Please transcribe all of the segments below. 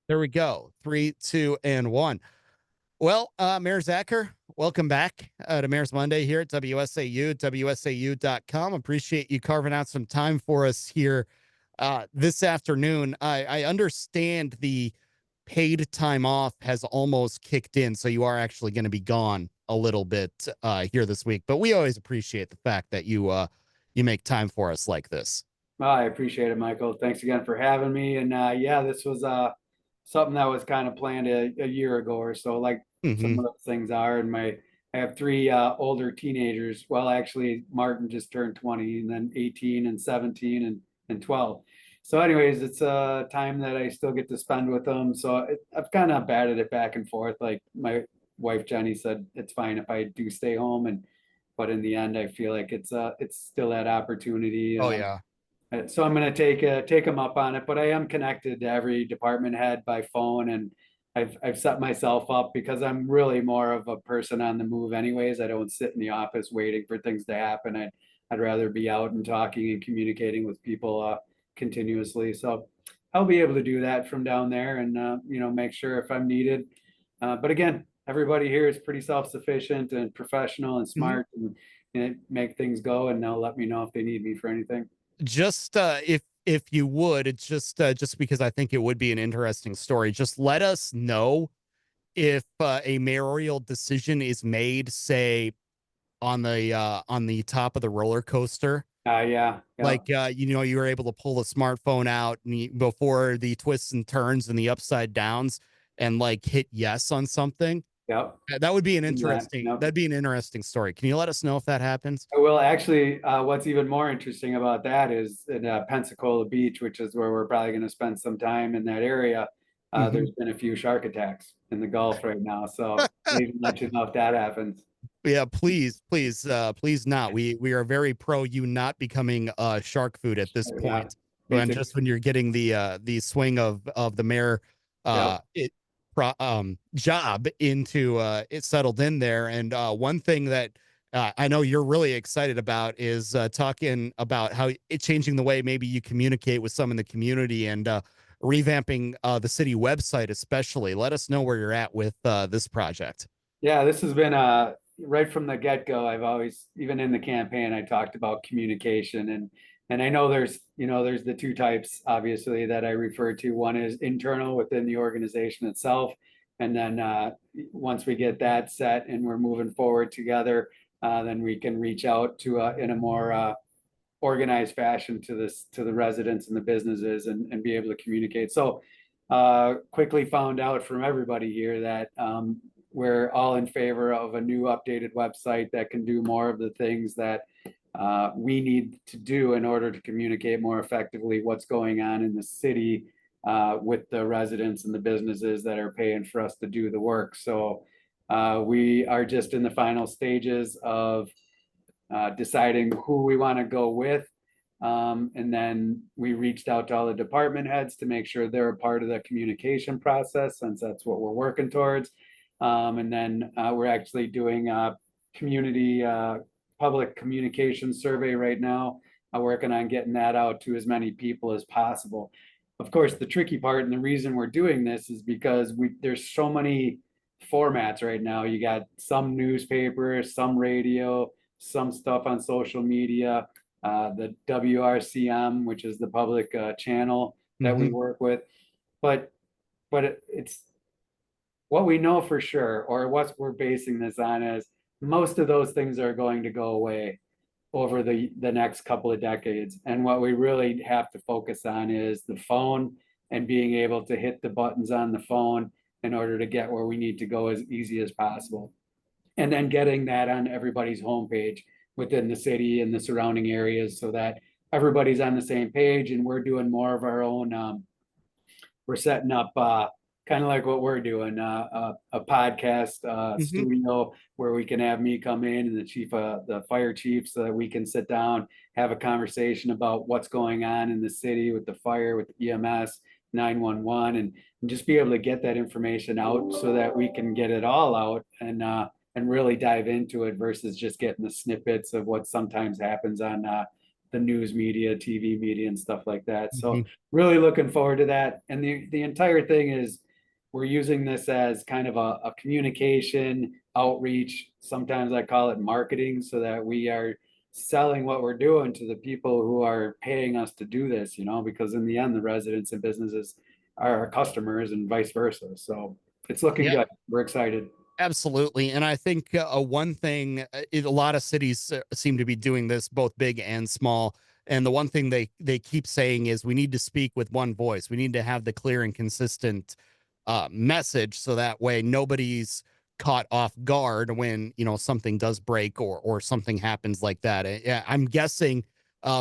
There we go. Three, two, and one. Well, Mayor Zacher, welcome back to Mayor's Monday here at WSAU, WSAU.com. Appreciate you carving out some time for us here this afternoon. I understand the paid time off has almost kicked in, so you are actually going to be gone a little bit here this week. But we always appreciate the fact that you make time for us like this. Oh, I appreciate it, Michael. Thanks again for having me. And yeah, this was something that was kind of planned a year ago or so, like some Hmm. of those things are. And I have three older teenagers. Well, actually, Martin just turned 20, and then 18 and 17 and 12. So, anyways, it's a time that I still get to spend with them. So I've kind of batted it back and forth. Like my wife Jenny said, it's fine if I do stay home, and but in the end, I feel like it's still that opportunity. Oh yeah. So I'm going to take them up on it, but I am connected to every department head by phone, and I've set myself up because I'm really more of a person on the move anyways. I don't sit in the office waiting for things to happen. I'd rather be out and talking and communicating with people continuously. So I'll be able to do that from down there and make sure if I'm needed. But again, everybody here is pretty self-sufficient and professional and Mhm. smart and make things go, and they'll let me know if they need me for anything. Just if you would, it's just because I think it would be an interesting story. Just let us know if a mayoral decision is made, say on the top of the roller coaster, Yeah, yeah, like you were able to pull the smartphone out before the twists and turns and the upside downs, and like hit yes on something. yeah. That would be an That, interesting. yep. That'd be an interesting story. Can you let us know if that happens? Well, actually, what's even more interesting about that is in Pensacola Beach, which is where we're probably going to spend some time in that area. Hmm. There's been a few shark attacks in the Gulf right now, so maybe let you know if that happens. Yeah, please, please, please not. We are very pro you not becoming shark food at this Yeah, point. me And too. just when you're getting the swing of the mayor Yep. job into it settled in there. And one thing that I know you're really excited about is talking about how it changing the way maybe you communicate with some in the community and revamping the city website, especially. Let us know where you're at with this project. Yeah, this has been right from the get-go. I've always, even in the campaign, I talked about communication and I know there's the two types obviously that I refer to. One is internal within the organization itself, and then once we get that set and we're moving forward together, then we can reach out to in a more organized fashion to the residents and the businesses and be able to communicate. So quickly found out from everybody here that we're all in favor of a new updated website that can do more of the things that we need to do in order to communicate more effectively what's going on in the city with the residents and the businesses that are paying for us to do the work. So we are just in the final stages of deciding who we want to go with. And then we reached out to all the department heads to make sure they're a part of the communication process, since that's what we're working towards. And then we're actually doing a community public communication survey right now, working on getting that out to as many people as possible. Of course, the tricky part and the reason we're doing this is because there's so many formats right now. You got some newspapers, some radio, some stuff on social media, the WRCM, which is the public channel that we Hmm. work with. But it's what we know for sure, or what we're basing this on, is most of those things are going to go away over the next couple of decades. And what we really have to focus on is the phone and being able to hit the buttons on the phone in order to get where we need to go as easy as possible, and then getting that on everybody's homepage within the city and the surrounding areas so that everybody's on the same page and we're doing more of our own. We're setting up kind of like what we're doing, a podcast Hmm. studio where we can have me come in and the fire chief, so that we can sit down, have a conversation about what's going on in the city with the fire, with the EMS, 911, and just be able to get that information out so that we can get it all out and really dive into it versus just getting the snippets of what sometimes happens on the news media, TV media, and stuff like that. So Mhm. really looking forward to that. And the entire thing is we're using this as kind of a communication outreach. Sometimes I call it marketing, so that we are selling what we're doing to the people who are paying us to do this, because in the end, the residents and businesses are our customers and vice versa. So it's looking Yeah. good. We're excited. Absolutely. And I think one thing, a lot of cities seem to be doing this, both big and small. And the one thing they keep saying is we need to speak with one voice. We need to have the clear and consistent message, so that way nobody's caught off guard when something does break or something happens like that. Yeah, I'm guessing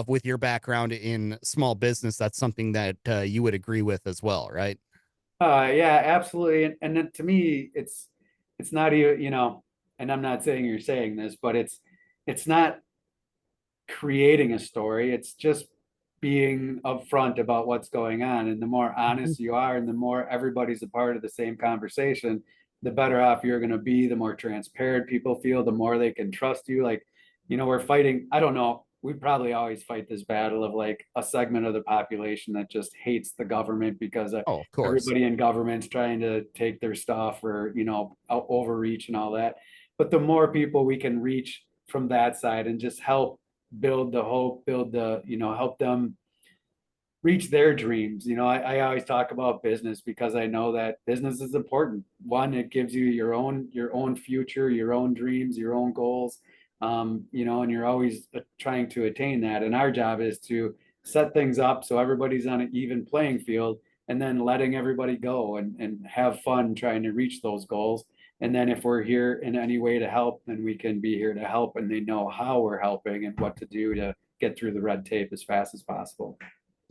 with your background in small business, that's something that you would agree with as well, right? Yeah, absolutely. And then to me, it's not even, and I'm not saying you're saying this, but it's not creating a story. It's just being upfront about what's going on. And the more Mhm. honest you are, and the more everybody's a part of the same conversation, the better off you're going to be, the more transparent people feel, the more they can trust you. Like, we're fighting, I don't know, we probably always fight this battle of like a segment of the population that just hates the government because Oh, of course. everybody in government's trying to take their stuff or, overreach and all that. But the more people we can reach from that side and just help build the hope, build the, help them reach their dreams. I always talk about business because I know that business is important. One, it gives you your own future, your own dreams, your own goals. And you're always trying to attain that. And our job is to set things up so everybody's on an even playing field, and then letting everybody go and have fun trying to reach those goals. And then if we're here in any way to help, then we can be here to help, and they know how we're helping and what to do to get through the red tape as fast as possible.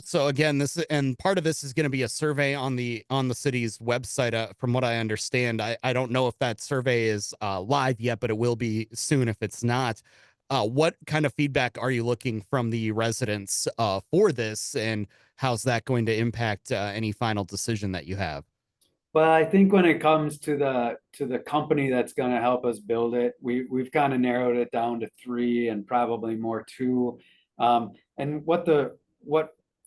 So again, and part of this is going to be a survey on the city's website. From what I understand, I don't know if that survey is live yet, but it will be soon if it's not. What kind of feedback are you looking from the residents for this, and how's that going to impact any final decision that you have? But I think when it comes to the company that's going to help us build it, we've kind of narrowed it down to three and probably more two. And what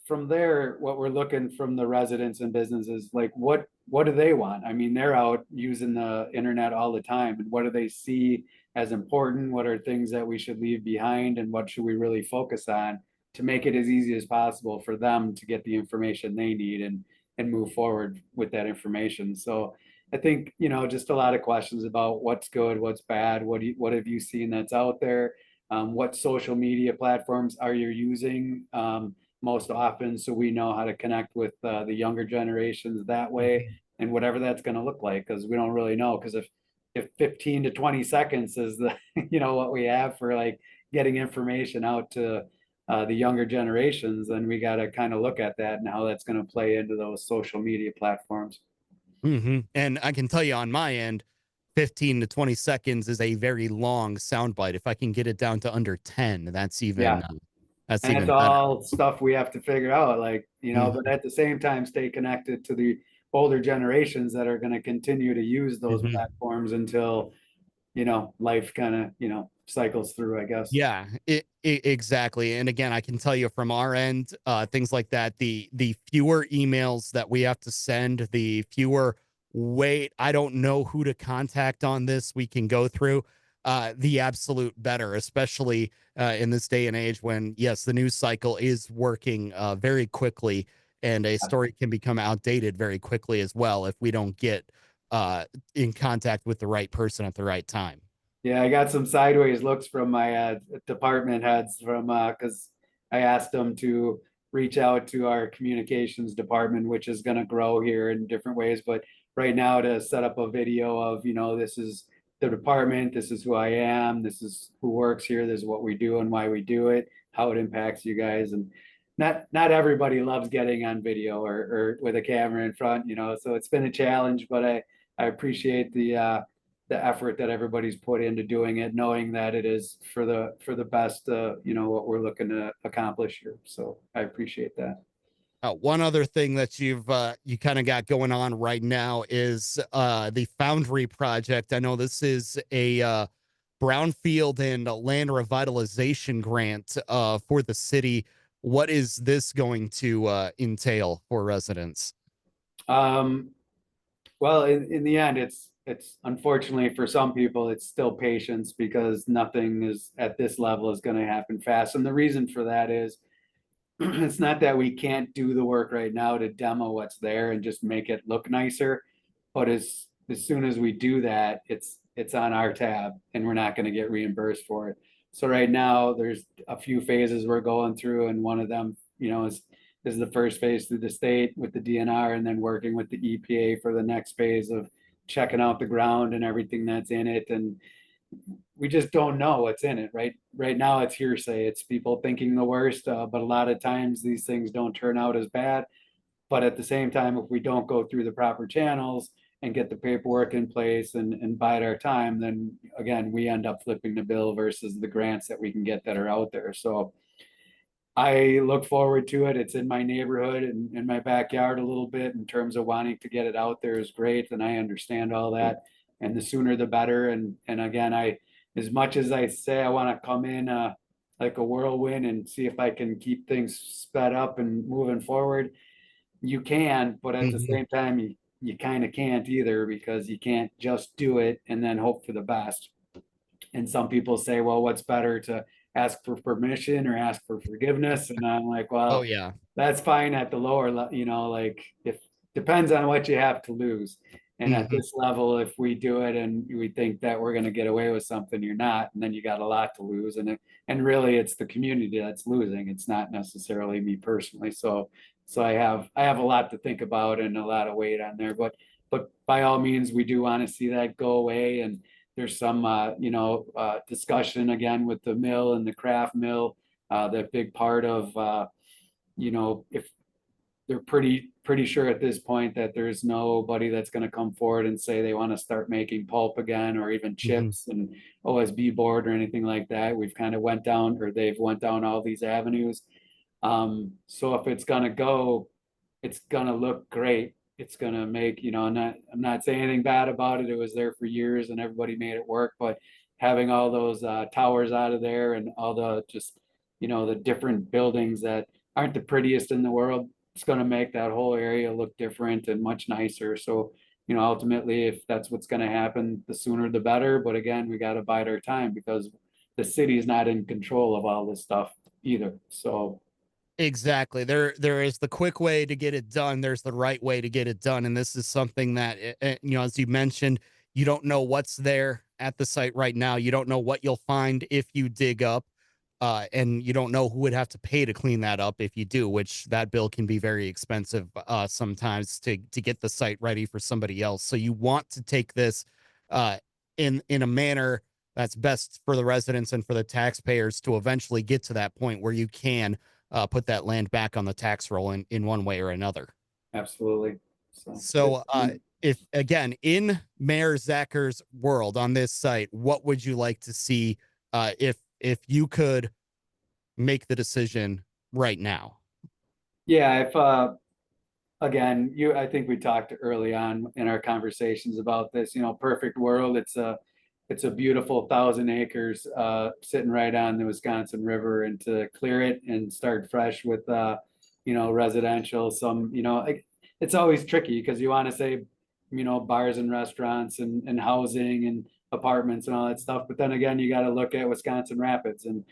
from there, what we're looking from the residents and businesses, like what do they want? I mean, they're out using the internet all the time, and what do they see as important? What are things that we should leave behind, and what should we really focus on to make it as easy as possible for them to get the information they need and move forward with that information. So I think, just a lot of questions about what's good, what's bad, what have you seen that's out there? What social media platforms are you using most often, so we know how to connect with the younger generations that way, Mhm. and whatever that's going to look like, because we don't really know. Because if 15 to 20 seconds is the what we have for like getting information out to the younger generations, then we got to kind of look at that and how that's going to play into those social media platforms. And I can tell you on my end, 15 to 20 seconds is a very long soundbite. If I can get it down to under 10, Yeah. that's And it's even better. all stuff we have to figure out, like, Mhm. but at the same time, stay connected to the older generations that are going to continue to use those Mhm. platforms until, life kind of, cycles through, I guess. Yeah, exactly. And again, I can tell you from our end, things like that, the fewer emails that we have to send, the fewer wait, I don't know who to contact on this we can go through, the absolute better, especially in this day and age when, yes, the news cycle is working very quickly, and a story can become outdated very quickly as well if we don't get uh, in contact with the right person at the right time. Yeah, I got some sideways looks from my department heads from because I asked them to reach out to our communications department, which is going to grow here in different ways. But right now, to set up a video of, this is the department, this is who I am, this is who works here, this is what we do and why we do it, how it impacts you guys. And not everybody loves getting on video or with a camera in front, so it's been a challenge, but I appreciate the effort that everybody's put into doing it, knowing that it is for the best, what we're looking to accomplish here. So I appreciate that. One other thing that you kind of got going on right now is the Foundry project. I know this is brownfield and land revitalization grant for the city. What is this going to entail for residents? Um, well, in the end, it's unfortunately for some people, it's still patience because nothing is at this level is going to happen fast. And the reason for that is it's not that we can't do the work right now to demo what's there and just make it look nicer, but as soon as we do that, it's on our tab and we're not going to get reimbursed for it. So right now, there's a few phases we're going through, and one of them, is the first phase through the state with the DNR, and then working with the EPA for the next phase of checking out the ground and everything that's in it. And we just don't know what's in it, right? Right now, it's hearsay. It's people thinking the worst, but a lot of times these things don't turn out as bad. But at the same time, if we don't go through the proper channels and get the paperwork in place and bide our time, then again, we end up flipping the bill versus the grants that we can get that are out there. So I look forward to it. It's in my neighborhood and in my backyard a little bit in terms of wanting to get it out there is great. And I understand all that. And the sooner the better. And again, as much as I say I want to come in like a whirlwind and see if I can keep things sped up and moving forward, you can, but at the Mhm. same time, you kind of can't either because you can't just do it and then hope for the best. And some people say, well, what's better to ask for permission or ask for forgiveness? And I'm like, Oh well, yeah. that's fine at the lower, like if depends on what you have to lose. And at Mhm. this level, if we do it and we think that we're going to get away with something, you're not, and then you got a lot to lose. And really, it's the community that's losing. It's not necessarily me personally. So I have a lot to think about and a lot of weight on there. But by all means, we do want to see that go away. And there's some discussion again with the mill and the craft mill. That big part of if they're pretty sure at this point that there's nobody that's going to come forward and say they want to start making pulp again or even Mhm. chips and OSB board or anything like that. We've kind of went down, or they've went down all these avenues. So if it's gonna go, it's gonna look great. It's gonna make, I'm not saying anything bad about it. It was there for years and everybody made it work, but having all those towers out of there and all the just, the different buildings that aren't the prettiest in the world, it's gonna make that whole area look different and much nicer. So, ultimately, if that's what's gonna happen, the sooner the better. But again, we gotta bide our time because the city's not in control of all this stuff either. So Exactly. There is the quick way to get it done. There's the right way to get it done, and this is something that as you mentioned, you don't know what's there at the site right now. You don't know what you'll find if you dig up, and you don't know who would have to pay to clean that up if you do. Which that bill can be very expensive sometimes to get the site ready for somebody else. So you want to take this uh, in a manner that's best for the residents and for the taxpayers to eventually get to that point where you can put that land back on the tax roll in one way or another. absolutely. So So, if again, in Mayor Zacker's world on this site, what would you like to see if you could make the decision right now? yeah, if again, I think we talked early on in our conversations about this, perfect world. It's a beautiful 1,000 acres sitting right on the Wisconsin River, and to clear it and start fresh with residential, it's always tricky because you want to say, bars and restaurants and housing and apartments and all that stuff. But then again, you got to look at Wisconsin Rapids, and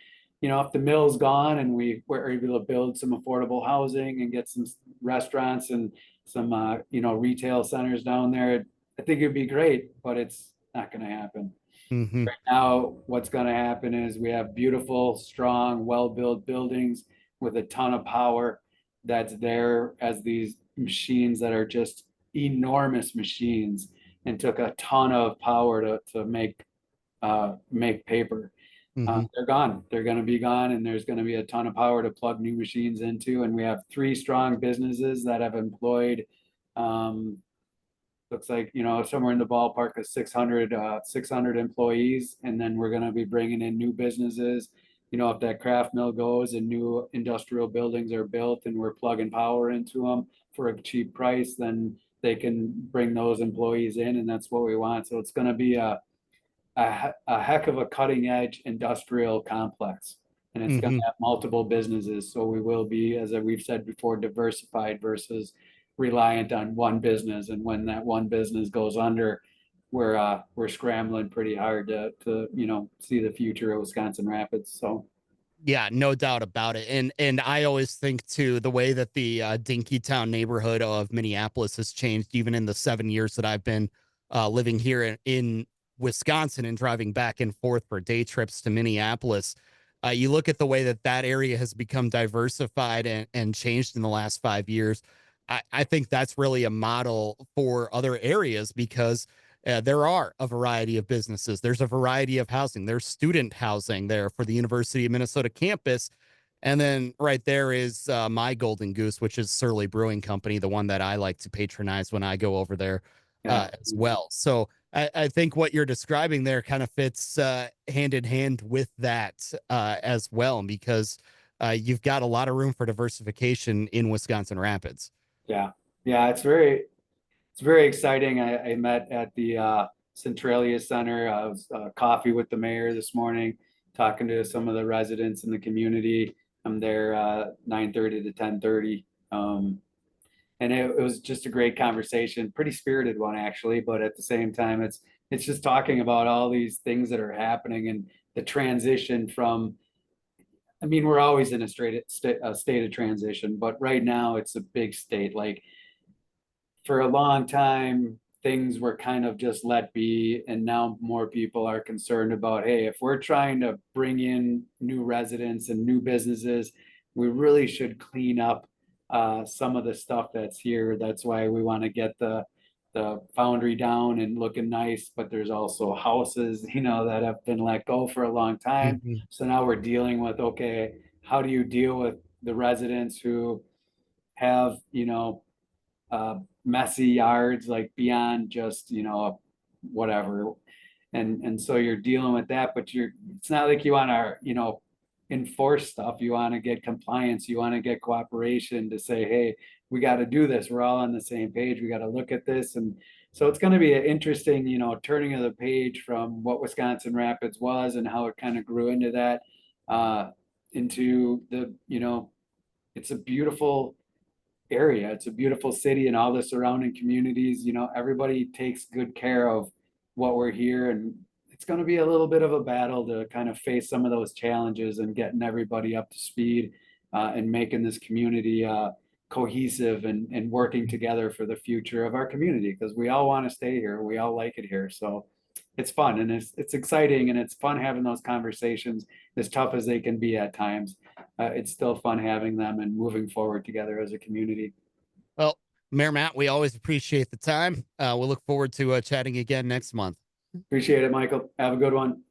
if the mill's gone and we were able to build some affordable housing and get some restaurants and some retail centers down there, I think it'd be great, but it's not going to happen. Hmm. Right now, what's going to happen is we have beautiful, strong, well-built buildings with a ton of power that's there as these machines that are just enormous machines and took a ton of power to make paper. Hmm. They're gone. They're going to be gone, and there's going to be a ton of power to plug new machines into. And we have three strong businesses that have employed, um, looks like, somewhere in the ballpark of 600 employees. And then we're going to be bringing in new businesses. If that craft mill goes and new industrial buildings are built and we're plugging power into them for a cheap price, then they can bring those employees in, and that's what we want. So it's going to be a heck of a cutting edge industrial complex. And it's going to Hmm. have multiple businesses. So we will be, as we've said before, diversified versus reliant on one business. And when that one business goes under, we're scrambling pretty hard to see the future of Wisconsin Rapids. So Yeah, no doubt about it. And I always think too the way that the Dinkytown neighborhood of Minneapolis has changed, even in the 7 years that I've been living here in Wisconsin and driving back and forth for day trips to Minneapolis. You look at the way that that area has become diversified and changed in the last 5 years. I think that's really a model for other areas because there are a variety of businesses. There's a variety of housing. There's student housing there for the University of Minnesota campus. And then right there is my golden goose, which is Surly Brewing Company, the one that I like to patronize when I go over there yeah, as well. So I think what you're describing there kind of fits hand in hand with that as well, because you've got a lot of room for diversification in Wisconsin Rapids. yeah, yeah. It's very exciting. I met at the Centralia Center. I was coffee with the mayor this morning, talking to some of the residents in the community. I'm there 9:30 to 10:30. And it was just a great conversation, pretty spirited one actually, but at the same time, it's just talking about all these things that are happening and the transition from, I mean, we're always in a state of transition, but right now it's a big state. Like for a long time, things were kind of just let be, and now more people are concerned about, hey, if we're trying to bring in new residents and new businesses, we really should clean up some of the stuff that's here. That's why we want to get the foundry down and looking nice, but there's also houses, that have been let go for a long time. Mhm. So now we're dealing with, okay, how do you deal with the residents who have, messy yards, like beyond just, whatever. And so you're dealing with that, but it's not like you want to, enforce stuff. You want to get compliance. You want to get cooperation to say, hey, we got to do this. We're all on the same page. We got to look at this. And so it's going to be an interesting, turning of the page from what Wisconsin Rapids was and how it kind of grew into that, uh, into the, it's a beautiful area. It's a beautiful city and all the surrounding communities. Everybody takes good care of what we're here, and it's going to be a little bit of a battle to kind of face some of those challenges and getting everybody up to speed and making this community cohesive and working together for the future of our community, because we all want to stay here. We all like it here. So it's fun and it's exciting and it's fun having those conversations, as tough as they can be at times. It's still fun having them and moving forward together as a community. Well, Mayor Matt, we always appreciate the time. We'll look forward to chatting again next month. Appreciate it, Michael. Have a good one.